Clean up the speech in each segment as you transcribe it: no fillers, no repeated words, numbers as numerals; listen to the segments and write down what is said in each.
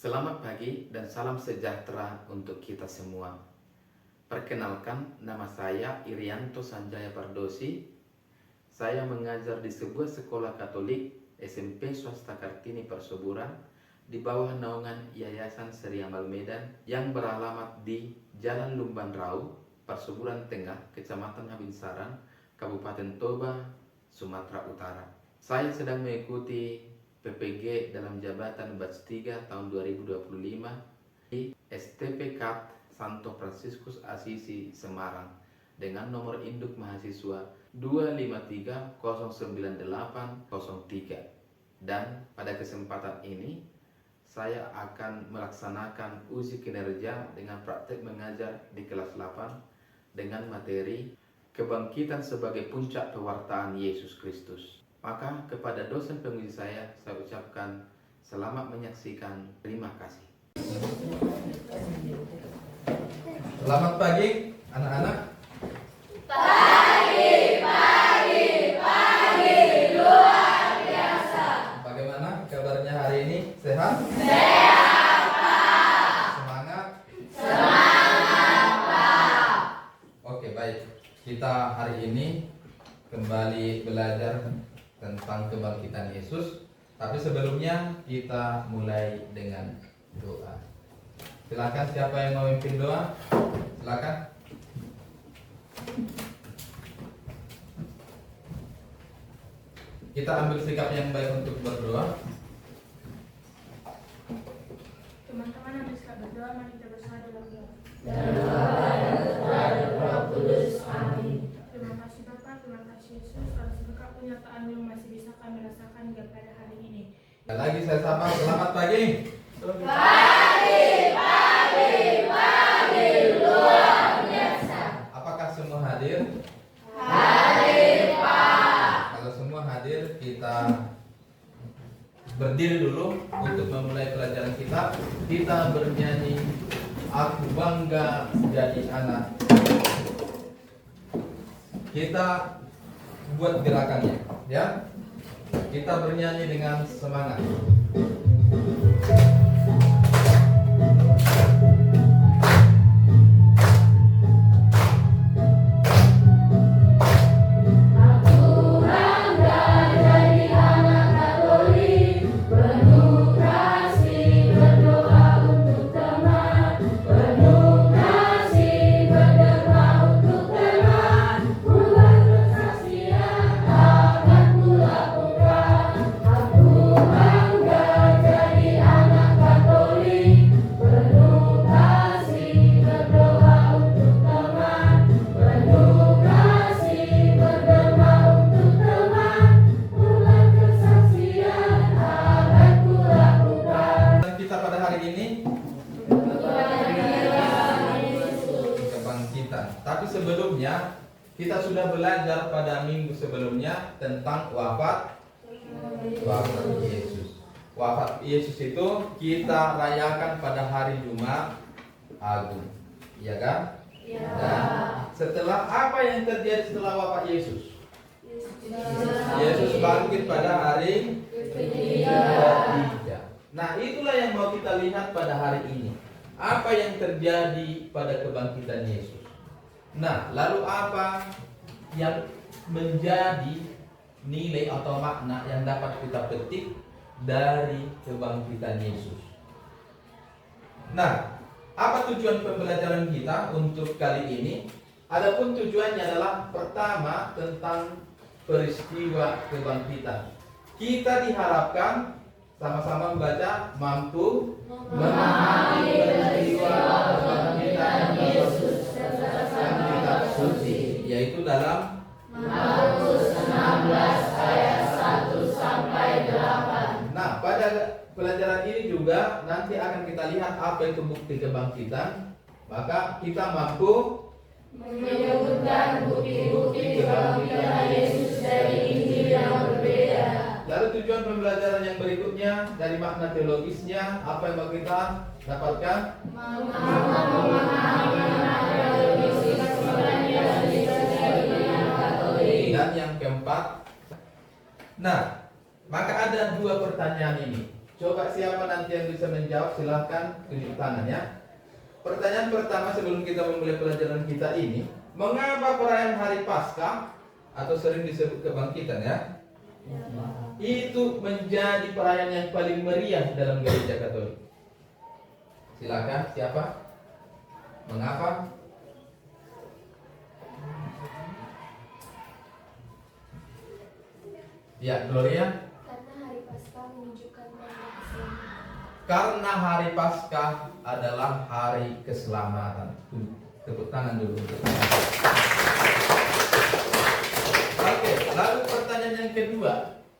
Selamat pagi dan salam sejahtera untuk kita semua. Perkenalkan, nama saya Irianto Sanjaya Pardosi. Saya mengajar di sebuah sekolah Katolik SMP swasta Kartini Persuburan di bawah naungan Yayasan Seri Amal Medan yang beralamat di Jalan Lumban Rau, Persuburan Tengah, Kecamatan Habinsaran, Kabupaten Toba, Sumatera Utara. Saya sedang mengikuti PPG dalam jabatan batch 3 tahun 2025 di STP KAT Santo Fransiskus Asisi Semarang dengan nomor induk mahasiswa 253098803. Dan pada kesempatan ini saya akan melaksanakan uji kinerja dengan praktek mengajar di kelas 8 dengan materi kebangkitan sebagai puncak pewartaan Yesus Kristus. Maka kepada dosen penguji saya ucapkan selamat menyaksikan. Terima kasih. Selamat pagi anak-anak. Pagi, luar biasa. Bagaimana kabarnya hari ini? Sehat? Sehat, Pak. Semangat? Semangat, Pak. Oke, baik. Kita hari ini kembali belajar tentang kebangkitan Yesus. Tapi sebelumnya kita mulai dengan doa. Silakan, siapa yang mau memimpin doa? Silakan. Kita ambil sikap yang baik untuk berdoa. Teman-teman ambil sikap berdoa, mari kita bersama dalam doa. Terima kasih Bapak, terima kasih Yesus atas berkat penyertaan yang masih bisa kami rasakan hingga pada hari ini. Lagi saya sapa, selamat pagi. Pagi, luar biasa. Apakah semua hadir? Hadir, Pak. Kalau semua hadir, kita berdiri dulu untuk memulai pelajaran kita. Kita bernyanyi Aku Bangga Jadi Anak. Kita buat gerakannya, ya. Kita bernyanyi dengan semangat. Tapi sebelumnya kita sudah belajar pada minggu sebelumnya tentang wafat Yesus. Wafat Yesus itu kita rayakan pada hari Jumat Agung, ya kan? Ya. Dan setelah apa yang terjadi setelah wafat Yesus? Yesus bangkit pada hari ketiga. Nah, itulah yang mau kita lihat pada hari ini. Apa yang terjadi pada kebangkitan Yesus? Nah, lalu apa yang menjadi nilai atau makna yang dapat kita petik dari kebangkitan Yesus? Nah, apa tujuan pembelajaran kita untuk kali ini? Adapun tujuannya adalah pertama tentang peristiwa kebangkitan. Kita diharapkan sama-sama membaca mampu memahami peristiwa kebangkitan Yesus dalam kitab suci, yaitu dalam Markus 16 ayat 1 sampai 8. Nah, pada pelajaran ini juga nanti akan kita lihat apa itu bukti kebangkitan. Maka kita mampu menyebutkan bukti-bukti kebangkitan Yesus dari Injil yang berbeda. Lalu tujuan pembelajaran yang berikutnya dari makna teologisnya, apa yang mau kita dapatkan? Memahami makna teologis kebangkitan Yesus dari iman Katolik. Dan yang keempat, nah, maka ada dua pertanyaan ini. Coba siapa nanti yang bisa menjawab, silahkan tunjuk tangan ya. Pertanyaan pertama sebelum kita memulai pelajaran kita ini, mengapa perayaan hari Paskah atau sering disebut kebangkitan ya, itu menjadi perayaan yang paling meriah dalam gereja Katolik? Silakan, siapa? Mengapa? Ya, Gloria. Karena hari Paskah menunjukkan tanda keselamatan. Karena hari Paskah adalah hari keselamatan. Tepuk tangan dulu. Oke, lalu pertanyaan yang kedua,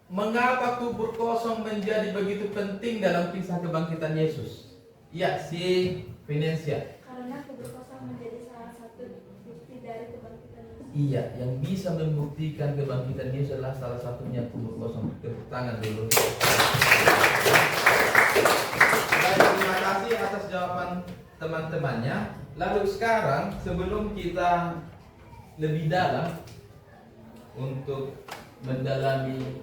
mengapa kubur kosong menjadi begitu penting dalam kisah kebangkitan Yesus? Ya, si Venesia. Karena kubur kosong menjadi salah satu bukti dari kebangkitan Yesus. Iya, yang bisa membuktikan kebangkitan Yesus adalah salah satunya kubur kosong. Tepuk tangan dulu. Baik, terima kasih atas jawaban teman-temannya. Lalu sekarang sebelum kita lebih dalam untuk mendalami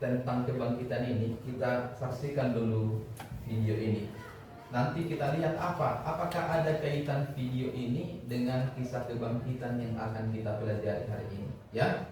tentang kebangkitan ini, kita saksikan dulu video ini. Nanti kita lihat apakah ada kaitan video ini dengan kisah kebangkitan yang akan kita pelajari hari ini, ya.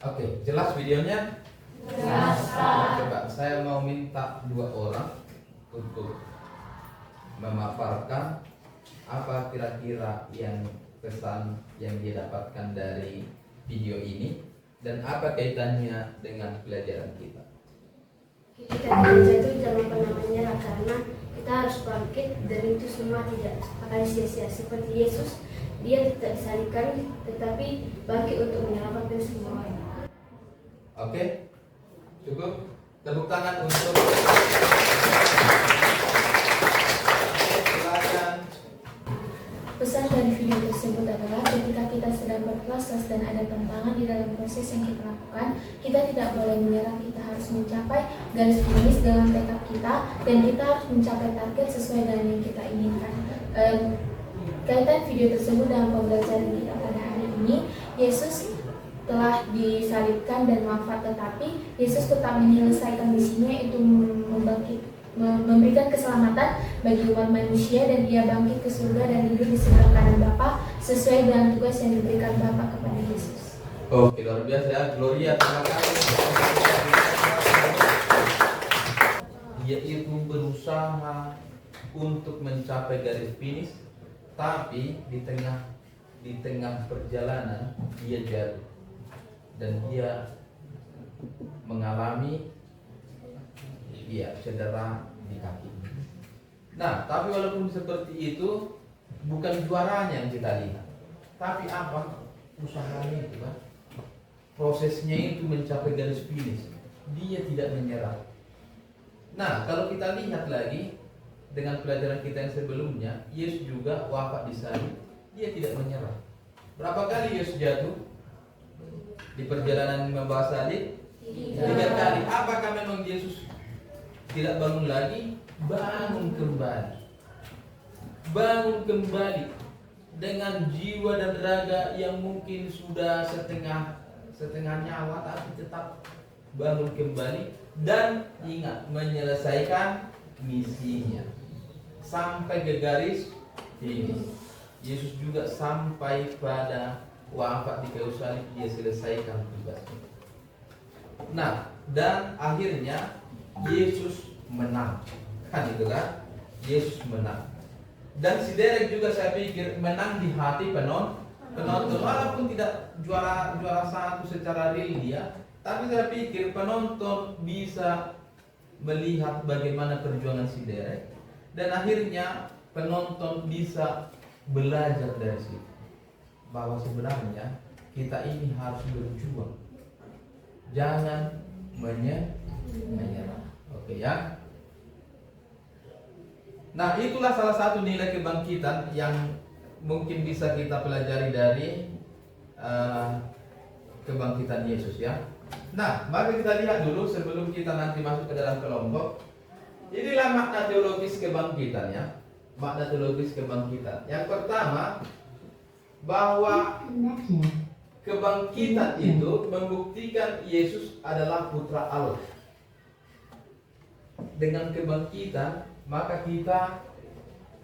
Oke, jelas videonya? Coba saya mau minta dua orang untuk memaparkan apa kira-kira yang pesan yang dia dapatkan dari video ini dan apa kaitannya dengan pelajaran kita. Kita tidak jatuh dalam pandangan menyerah karena kita harus bangkit dan itu semua tidak akan sia-sia. Seperti Yesus, dia tidak disalibkan tetapi bangkit untuk menyelamatkan semua orang. Oke, cukup. Tepuk tangan untuk. Silakan. Pesan dari video tersebut adalah ketika kita sedang berproses dan ada tantangan di dalam proses yang kita lakukan, kita tidak boleh menyerah. Kita harus mencapai garis finish dengan tekad kita dan kita harus mencapai target sesuai dengan yang kita inginkan. Kaitan video tersebut dalam pembelajaran kita pada hari ini, Yesus telah disalibkan dan wafat, tetapi Yesus tetap menyelesaikan misinya, yaitu memberikan keselamatan bagi umat manusia, dan ia bangkit ke surga dan duduk di sebelah kanan Bapa sesuai dengan tugas yang diberikan Bapa kepada Yesus. Oke, luar biasa ya, Gloria, terima kasih. Dia itu berusaha untuk mencapai garis finish, tapi di tengah perjalanan dia jatuh dan dia mengalami cedera di kaki. Nah, tapi walaupun seperti itu, bukan juaranya yang kita lihat, tapi apa usahanya itu kan, prosesnya itu mencapai garis finish. Dia tidak menyerah. Nah, kalau kita lihat lagi dengan pelajaran kita yang sebelumnya, Yesus juga wafat di salib, dia tidak menyerah. Berapa kali Yesus jatuh? di perjalanan membawa salib? 3 kali. Apakah memang Yesus tidak bangun lagi? Bangun kembali. Bangun kembali dengan jiwa dan raga yang mungkin sudah setengah nyawa, tapi tetap bangun kembali dan ingat menyelesaikan misinya sampai ke garis finish. Yesus juga sampai pada wafat di kayu salib, dia selesaikan tugasnya. Nah, dan akhirnya Yesus menang. Kan itu kan? Yesus menang. Dan si Derek juga saya pikir menang di hati penonton. Walaupun tidak juara 1 secara real dia, tapi saya pikir penonton bisa melihat bagaimana perjuangan si Derek, dan akhirnya penonton bisa belajar dari situ bahwa sebenarnya kita ini harus berjuang, jangan menyerah. Oke ya. Nah, itulah salah satu nilai kebangkitan yang mungkin bisa kita pelajari dari kebangkitan Yesus ya. Nah, mari kita lihat dulu sebelum kita nanti masuk ke dalam kelompok. Inilah makna teologis kebangkitan ya. Makna teologis kebangkitan. Yang pertama, bahwa kebangkitan itu membuktikan Yesus adalah putra Allah. Dengan kebangkitan, maka kita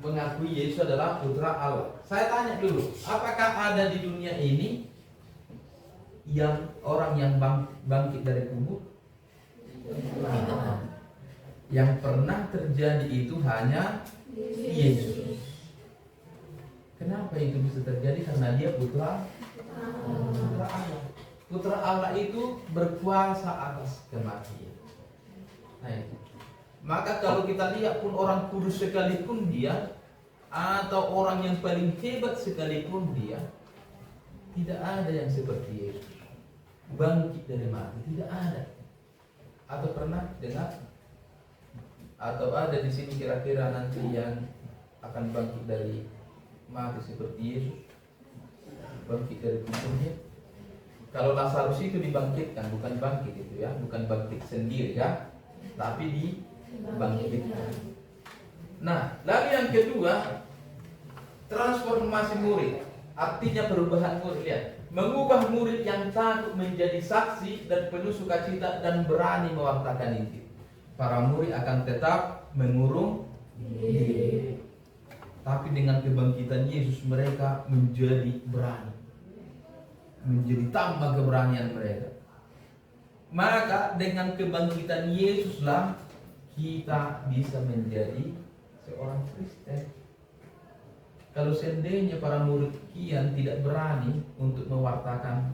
mengakui Yesus adalah putra Allah. Saya tanya dulu, apakah ada di dunia ini yang orang yang bangkit dari kubur? Yang pernah terjadi itu hanya Yesus. Kenapa itu bisa terjadi? Karena dia putra Allah. Putra Allah itu berkuasa atas kematian. Nah, itu. Maka kalau kita lihat pun orang kudus sekalipun dia, atau orang yang paling hebat sekalipun dia, tidak ada yang seperti Yesus bangkit dari mati. Tidak ada. Atau pernah dengar? Atau ada di sini kira-kira nanti yang akan bangkit dari mati seperti Yesus, bangkit dari kuburnya? Kalau Lazarus itu dibangkitkan, bukan bangkit itu ya, bukan bangkit sendiri ya, tapi dibangkitkan. Nah, lalu yang kedua, transformasi murid, artinya perubahan murid. Lihat, mengubah murid yang takut menjadi saksi dan penuh sukacita dan berani mewartakan Injil. Para murid akan tetap mengurung diri, tapi dengan kebangkitan Yesus mereka menjadi berani, menjadi tambah keberanian mereka. Maka dengan kebangkitan Yesuslah kita bisa menjadi seorang Kristen. Kalau seandainya para murid kian tidak berani untuk mewartakan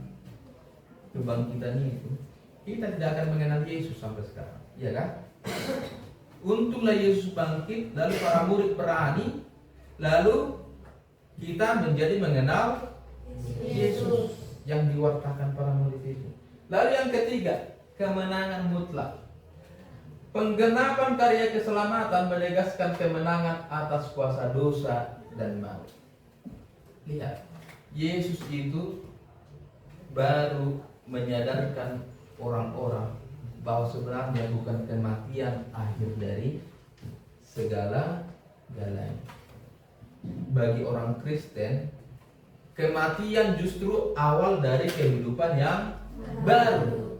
kebangkitan itu, kita tidak akan mengenal Yesus sampai sekarang, ya kan? Untunglah Yesus bangkit, lalu para murid berani, lalu kita menjadi mengenal Yesus yang diwartakan para murid itu. Lalu yang ketiga, kemenangan mutlak. Penggenapan karya keselamatan menegaskan kemenangan atas kuasa dosa dan maut. Lihat, Yesus itu baru menyadarkan orang-orang bahwa sebenarnya bukan kematian akhir dari segala-galanya. Bagi orang Kristen, kematian justru awal dari kehidupan yang baru.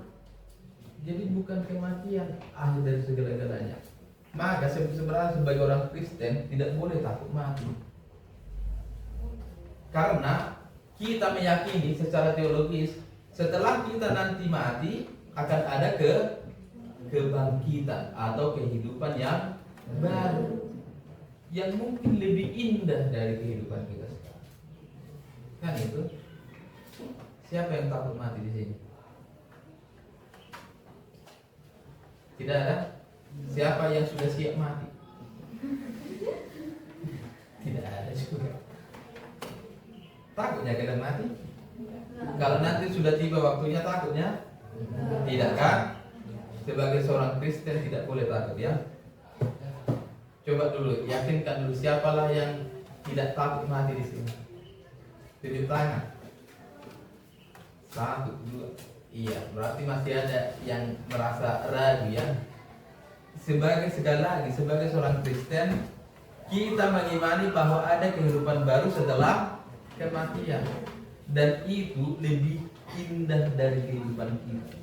Jadi bukan kematian akhir dari segala-galanya. Maka sebenarnya sebagai orang Kristen tidak boleh takut mati. Karena kita meyakini secara teologis, setelah kita nanti mati akan ada kebangkitan atau kehidupan yang baru, yang mungkin lebih indah dari kehidupan kita sekarang. Kan itu? Siapa yang takut mati di sini? Tidak ada? Siapa yang sudah siap mati? Tidak ada juga. Takutnya kita mati? Kalau nanti sudah tiba waktunya takutnya? Tidak kan? Sebagai seorang Kristen tidak boleh takut ya. Coba dulu, yakinkan dulu siapalah yang tidak takut mati di sini. Tunjuk tangan. 1, 2. Iya, berarti masih ada yang merasa ragu ya. Sekali lagi, sebagai seorang Kristen, kita mengimani bahwa ada kehidupan baru setelah kematian. Dan itu lebih indah dari kehidupan kita.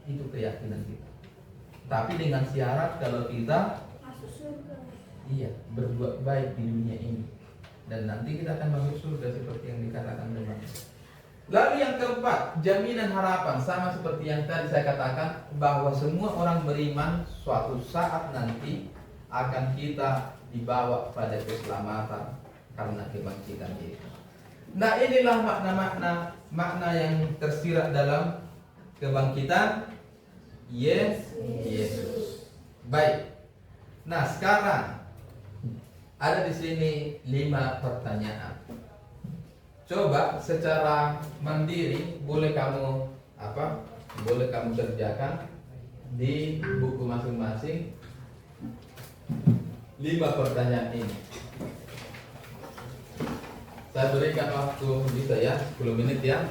Itu keyakinan kita. Tapi dengan syarat kalau kita berbuat baik di dunia ini. Dan nanti kita akan masuk surga seperti yang dikatakan teman. Lalu yang keempat, jaminan harapan. Sama seperti yang tadi saya katakan, bahwa semua orang beriman suatu saat nanti akan kita dibawa pada keselamatan karena kebangkitan Yesus. Nah, inilah makna yang tersirat dalam kebangkitan Yesus. Baik. Nah, sekarang ada di sini 5 pertanyaan. Coba secara mandiri boleh kamu kerjakan di buku masing-masing 5 pertanyaan ini. Saya berikan waktu, bisa ya, 10 menit ya.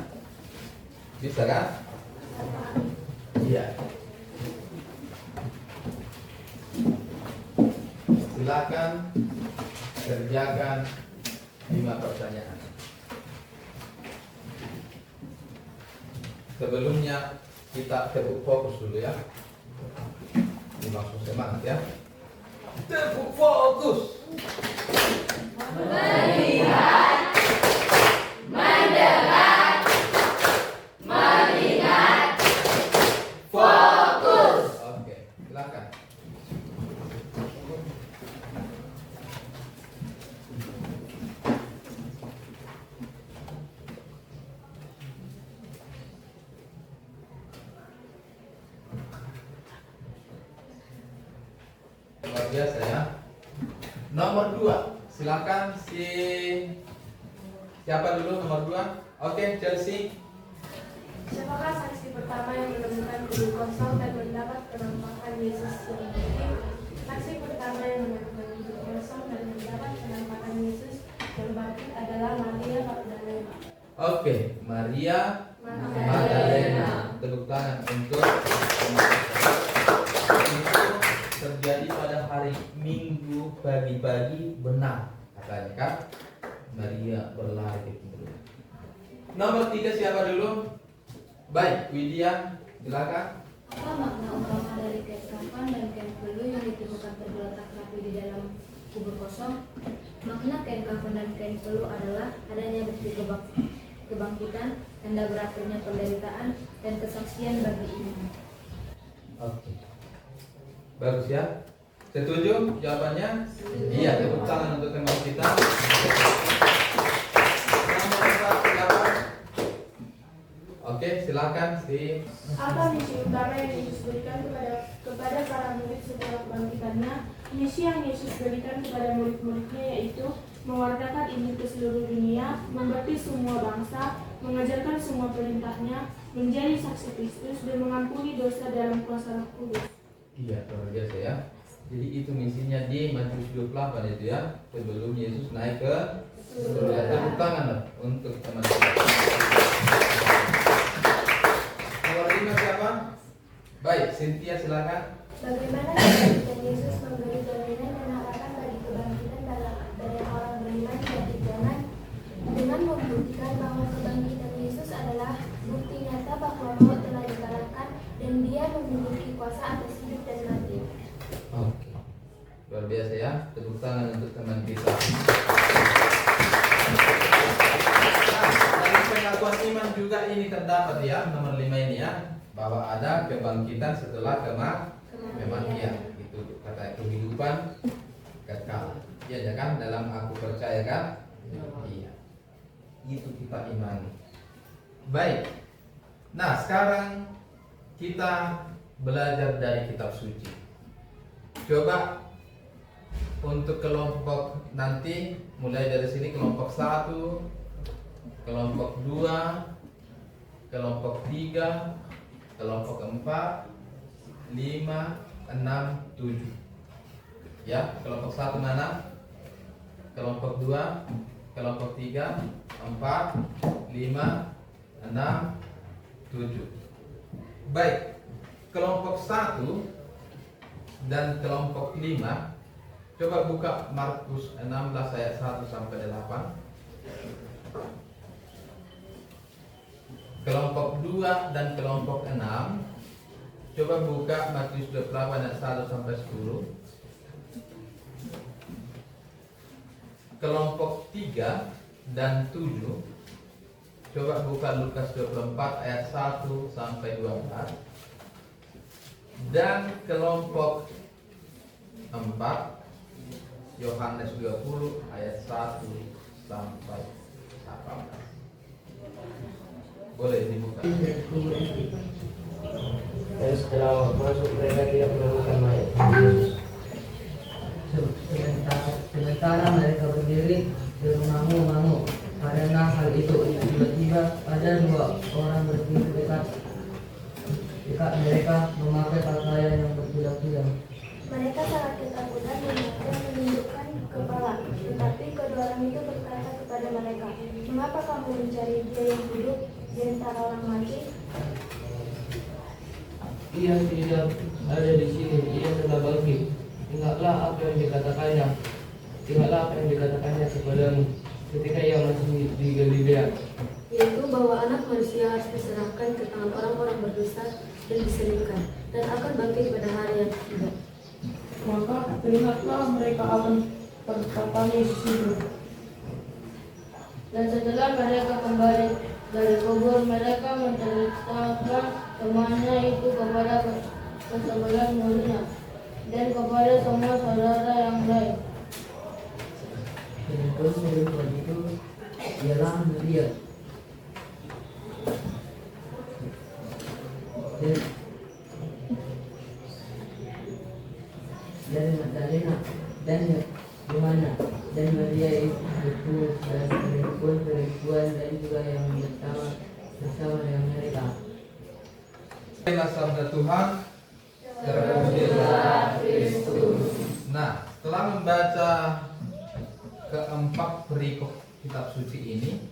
Bisa kan? Iya. Silakan kerjakan 5 pertanyaan. Sebelumnya kita tepuk fokus dulu ya. Dimaksud semangat ya. Tepuk fokus. Melihat, mendengar, mengingat, fokus. Oke, silakan. Luar biasa ya. Nomor 2, silakan siapa dulu nomor 2? Oke, Chelsea. Siapakah saksi pertama yang menemukan kubur kosong dan mendapat penampakan Yesus yang bangkit? Saksi pertama yang menemukan kubur kosong dan mendapat penampakan Yesus yang bangkit adalah Maria Magdalena. Oke, Maria Magdalena. Tepuk tangan untuk itu terjadi pada hari Minggu pagi-pagi, benar katanya kan? Maria berlari ke kubur. Nomor 3 siapa dulu? Baik, Widya, silakan. Apa makna utama dari kain kafan dan kain pelu yang ditemukan tergeletak rapi di dalam kubur kosong? Makna kain kafan dan kain pelu adalah adanya bukti kebangkitan, tanda berakhirnya penderitaan, dan kesaksian bagi iman. Oke. Bagus ya. Setuju jawabannya? Iya, tepuk tangan untuk teman kita. Nomor 4 silakan. Oke, silakan Apa misi utama yang Yesus berikan kepada para murid setelah kebangkitannya? Misi yang Yesus berikan kepada murid-muridnya yaitu mewartakan Injil ke seluruh dunia, membaptis semua bangsa, mengajarkan semua perintahnya, menjadi saksi Kristus, dan mengampuni dosa dalam kuasa Roh Kudus. Iya, luar biasa ya. Jadi itu misinya di Matius 28 itu ya, sebelum Yesus naik ke surga. Tepuk tangan untuk teman-teman. Nomor 5 siapa? Baik, Cynthia silakan. Bagaimana kebangkitan Yesus memberi jaminan dan harapan bagi kebangkitan dari orang beriman dari zaman dengan membuktikan bahwa kebangkitan Yesus adalah bukti nyata bahwa maut telah dikalahkan dan Dia memiliki kuasa atas hidup dan mati. Oke, luar biasa ya. Tepuk tangan untuk teman kita. Nah, dari pengakuan iman juga ini terdapat ya, nomor 5 ini ya, bahwa ada kebangkitan setelah kematian. Itu kata kehidupan kekal. Iya kan, dalam aku percaya kan? Iya. Itu kita imani. Baik. Nah, sekarang kita belajar dari kitab suci. Coba untuk kelompok nanti, mulai dari sini kelompok 1, kelompok 2, kelompok 3, kelompok 4, 5, 6, 7. Ya, kelompok 1 mana? Kelompok 2, kelompok 3, 4, 5, 6, 7. Baik, kelompok 1 dan kelompok 5. Coba buka Markus 16 ayat 1 sampai 8. Kelompok 2 dan kelompok 6. Coba buka Matius 28 ayat 1 sampai 10. Kelompok 3 dan 7. Coba buka Lukas 24 ayat 1 sampai 12. Dan kelompok 4 Yohanes 20 ayat 1 sampai 18. Boleh dibuka. Dan setelah masuk mereka tidak menemukan mayat Yesus. Sementara mereka berdiri termangu-mangu karena hal itu, tiba-tiba ada 2 orang berdiri dekat mereka memakai pakaian yang berkilau-kilau. Mereka sangat ketakutan dan mereka menundukkan kepala. Tetapi kedua orang itu berkata kepada mereka, "Mengapa kamu mencari dia yang hidup di antara orang mati? Ia tidak ada di sini, ia telah bangkit. Ingatlah apa yang dikatakannya kepadamu ketika ia masih di Galilea, Yaitu bahwa anak manusia harus diserahkan ke tangan orang-orang berdosa dan diselingkuhkan, dan akan bangkit pada hari yang ketiga." Maka teringatlah mereka akan perkataan Yesus itu. Dan setelah mereka kembali dari kubur, mereka menceritakan semuanya itu kepada ke-11 muridnya dan kepada semua saudara yang lain. sedangkan perempuan itu ialah Maria dan Magdalena dan Yohana dan Maria itu dan perempuan dan juga yang bersama dengan mereka. Inilah sabda Tuhan. Terpujilah Kristus. Nah, setelah membaca keempat perikop kitab suci ini,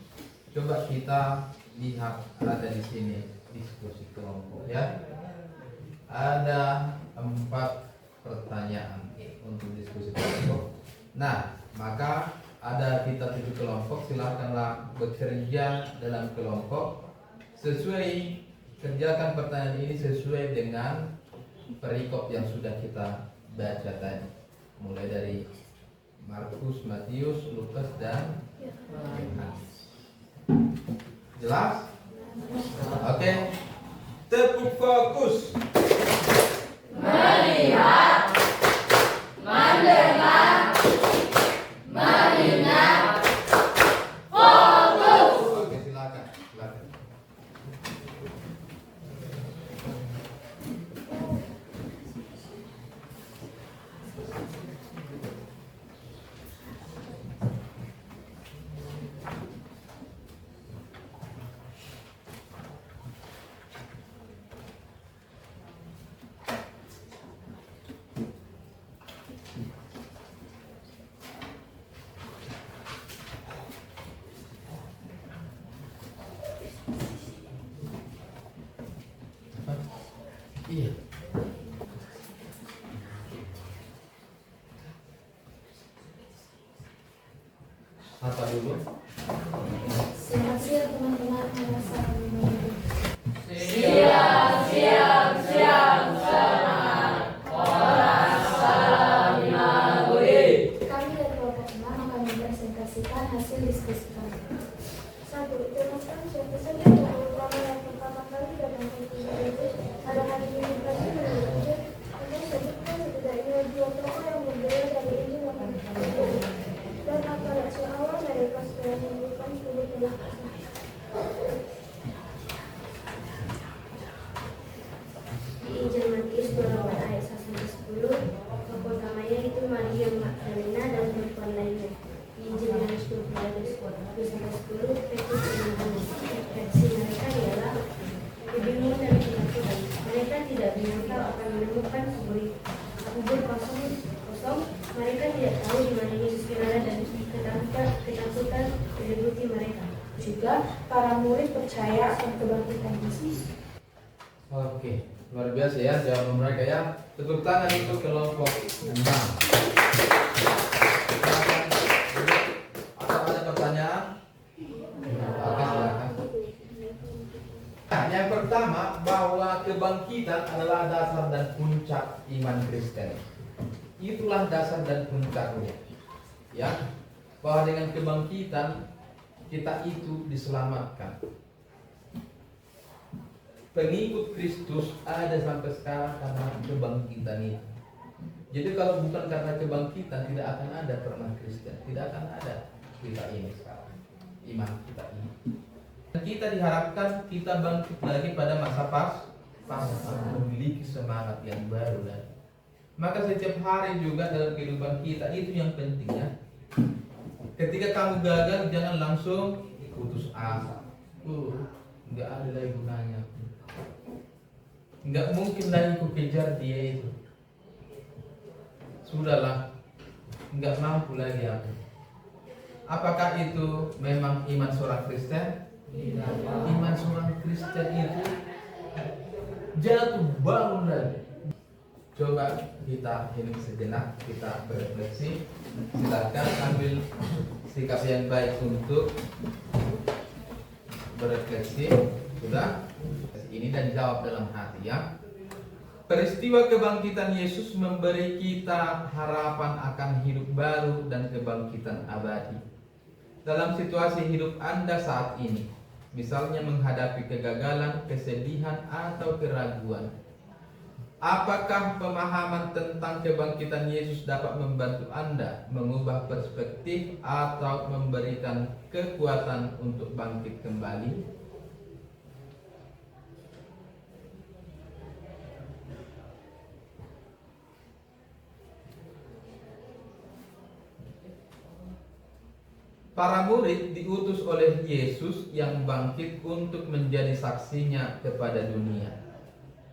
coba kita lihat ada di sini diskusi kelompok ya. Ada 4 pertanyaan untuk diskusi kelompok. Nah, maka ada kita 7 kelompok, silakanlah bekerja dalam kelompok sesuai, kerjakan pertanyaan ini sesuai dengan perikop yang sudah kita baca tadi, mulai dari Markus, Matius, Lukas, dan Yohanes. Jelas? Oke. Tepuk fokus. Melihat, mendengar, mengingat, fokus. Oke, silakan. Iya. Apa dulu? Selamat siang teman-teman, nama saya Mimi. Siap, siap, siap, semangat. Orang salam Naguri. Kami dari kelompok 6 akan mempresentasikan hasil diskusi kami. 1. Jelaskan siapa saja tokoh utama yang pertama kali datang ke Yesus pada hari Minggu pagi menurut Injil. Kemudian sebutkan setidaknya 2 tokoh yang berbeda dari Injil akan dikatakan. Dan apa reaksi awal mereka setelah menemukan tubuh-tubuh tersebut. Di Injil Matius 28 ayat 1-10, tokoh utamanya itu Maria Magdalena dan perempuan lainnya. Di Injil Yohanes 20 ayat 1-10, Petrus dan Yohanes. Reaksi mereka ialah kebingungan dan ketakutan. Mereka tidak menyangka akan menemukan kubur kosong. Mereka tidak tahu di mana Yesus berada dan ketakutan meliputi mereka. Juga para murid percaya akan kebangkitan Yesus. Oke, luar biasa ya jawaban mereka ya. Tepuk tangan untuk kelompok 6. Atau ada pertanyaan? Oke, silakan. Nah, yang pertama bahwa kebangkitan adalah dasar dan puncak iman Kristen. Itulah dasar dan puncaknya. Ya, bahwa dengan kebangkitan kita itu diselamatkan. Pengikut Kristus ada sampai sekarang karena kebangkitan itu. Jadi kalau bukan karena kebangkitan tidak akan ada pernah Kristen, tidak akan ada kita ini sekarang, iman kita ini. Dan kita diharapkan kita bangkit lagi pada masa pas memiliki semangat yang baru lagi. Maka setiap hari juga dalam kehidupan kita itu yang penting ya. Ketika kamu gagal jangan langsung putus asa. Nggak ada lagi gunanya. Nggak mungkin lagi ku kejar dia itu. Sudahlah, nggak mampu lagi aku. Apakah itu memang iman seorang Kristen? Iman seorang Kristen itu jatuh bangun lagi. Coba kita ini sejenak, kita berefleksi. Silakan ambil sikap yang baik untuk berefleksi. Sudah? Ini dan jawab dalam hati ya. Peristiwa kebangkitan Yesus memberi kita harapan akan hidup baru dan kebangkitan abadi. Dalam situasi hidup Anda saat ini, misalnya menghadapi kegagalan, kesedihan, atau keraguan, apakah pemahaman tentang kebangkitan Yesus dapat membantu Anda mengubah perspektif atau memberikan kekuatan untuk bangkit kembali? Para murid diutus oleh Yesus yang bangkit untuk menjadi saksinya kepada dunia.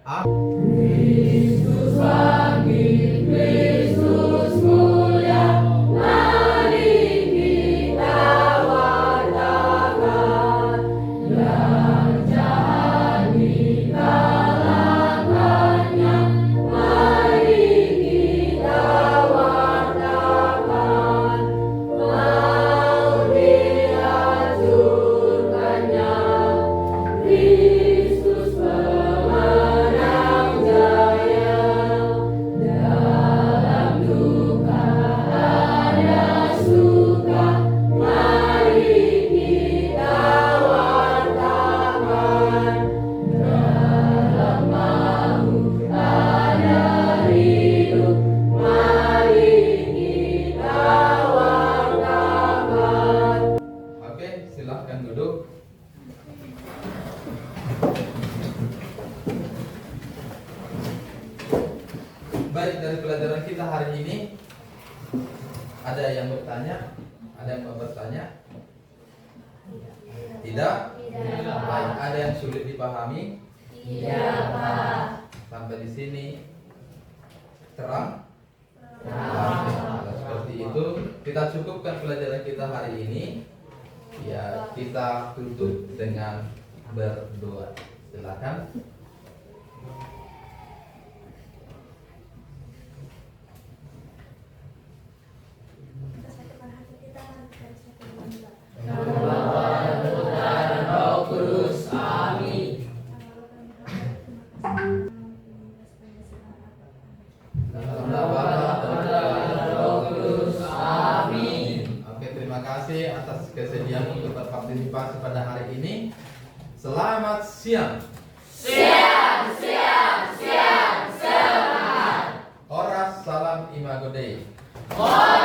Kristus bangkit, Kristus mulia, mari kita wartakan, yang jahat dikalahkannya, mari kita wartakan, mau dihancurkannya, Kristus pemenang jaya. Dalam duka ada suka, mari kita wartakan. Dalam maut ada hidup, mari kita wartakan. Oke, silahkan duduk. Baik, dari pelajaran kita hari ini ada yang bertanya? Ada yang mau bertanya? Tidak? Baik, ada yang sulit dipahami? Tidak, Pak. Sampai di sini terang? Terang. Kalau seperti itu, kita cukupkan pelajaran kita hari ini. Ya, kita tutup dengan berdoa. Silakan. Roh Kudus, amin. Roh Kudus, amin. Oke, terima kasih atas kesediaan untuk berpartisipasi pada hari ini. Selamat siang. Siang, siang, siang, semangat. Horas salam Imago Dei. Horas